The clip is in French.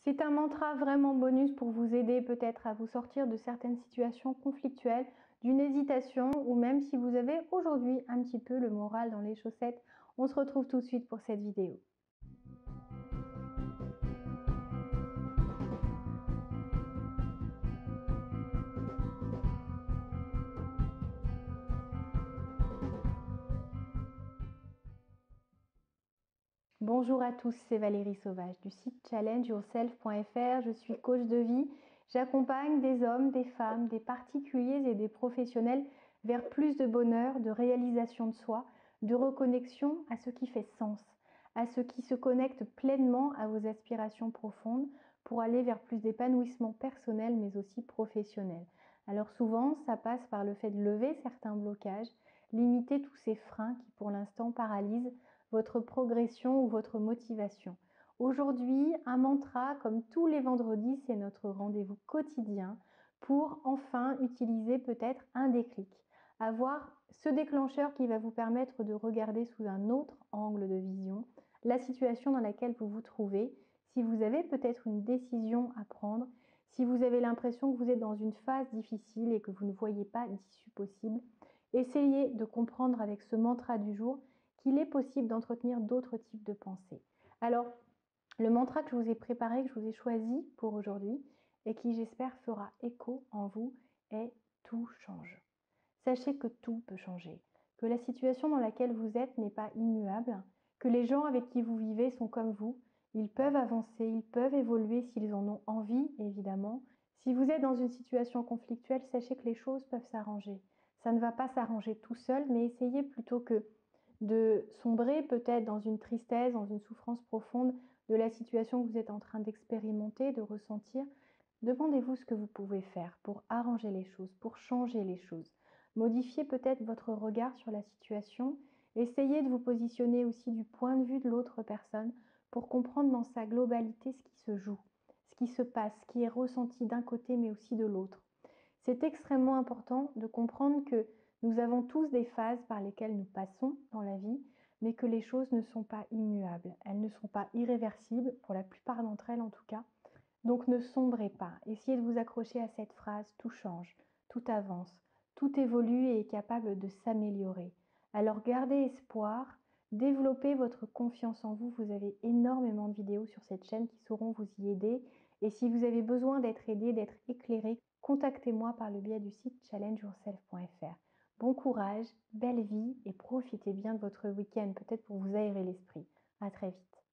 C'est un mantra vraiment bonus pour vous aider peut-être à vous sortir de certaines situations conflictuelles, d'une hésitation ou même si vous avez aujourd'hui un petit peu le moral dans les chaussettes. On se retrouve tout de suite pour cette vidéo. Bonjour à tous, c'est Valérie Sauvage du site challengeyourself.fr. Je suis coach de vie. J'accompagne des hommes, des femmes, des particuliers et des professionnels vers plus de bonheur, de réalisation de soi, de reconnexion à ce qui fait sens, à ce qui se connecte pleinement à vos aspirations profondes pour aller vers plus d'épanouissement personnel mais aussi professionnel. Alors souvent, ça passe par le fait de lever certains blocages, limiter tous ces freins qui pour l'instant paralysent votre progression ou votre motivation. Aujourd'hui, un mantra, comme tous les vendredis, c'est notre rendez-vous quotidien pour enfin utiliser peut-être un déclic. Avoir ce déclencheur qui va vous permettre de regarder sous un autre angle de vision la situation dans laquelle vous vous trouvez, si vous avez peut-être une décision à prendre, si vous avez l'impression que vous êtes dans une phase difficile et que vous ne voyez pas d'issue possible, essayez de comprendre avec ce mantra du jour qu'il est possible d'entretenir d'autres types de pensées. Alors, le mantra que je vous ai préparé, que je vous ai choisi pour aujourd'hui et qui j'espère fera écho en vous est « tout change ». Sachez que tout peut changer, que la situation dans laquelle vous êtes n'est pas immuable, que les gens avec qui vous vivez sont comme vous, ils peuvent avancer, ils peuvent évoluer s'ils en ont envie, évidemment. Si vous êtes dans une situation conflictuelle, sachez que les choses peuvent s'arranger. Ça ne va pas s'arranger tout seul, mais essayez plutôt que de sombrer peut-être dans une tristesse, dans une souffrance profonde de la situation que vous êtes en train d'expérimenter, de ressentir. Demandez-vous ce que vous pouvez faire pour arranger les choses, pour changer les choses. Modifiez peut-être votre regard sur la situation. Essayez de vous positionner aussi du point de vue de l'autre personne pour comprendre dans sa globalité ce qui se joue, ce qui se passe, ce qui est ressenti d'un côté mais aussi de l'autre. C'est extrêmement important de comprendre que nous avons tous des phases par lesquelles nous passons dans la vie, mais que les choses ne sont pas immuables. Elles ne sont pas irréversibles, pour la plupart d'entre elles en tout cas. Donc ne sombrez pas. Essayez de vous accrocher à cette phrase « tout change, tout avance, tout évolue et est capable de s'améliorer ». Alors gardez espoir, développez votre confiance en vous. Vous avez énormément de vidéos sur cette chaîne qui sauront vous y aider. Et si vous avez besoin d'être aidé, d'être éclairé, contactez-moi par le biais du site challengeyourself.fr. Bon courage, belle vie et profitez bien de votre week-end, peut-être pour vous aérer l'esprit. À très vite.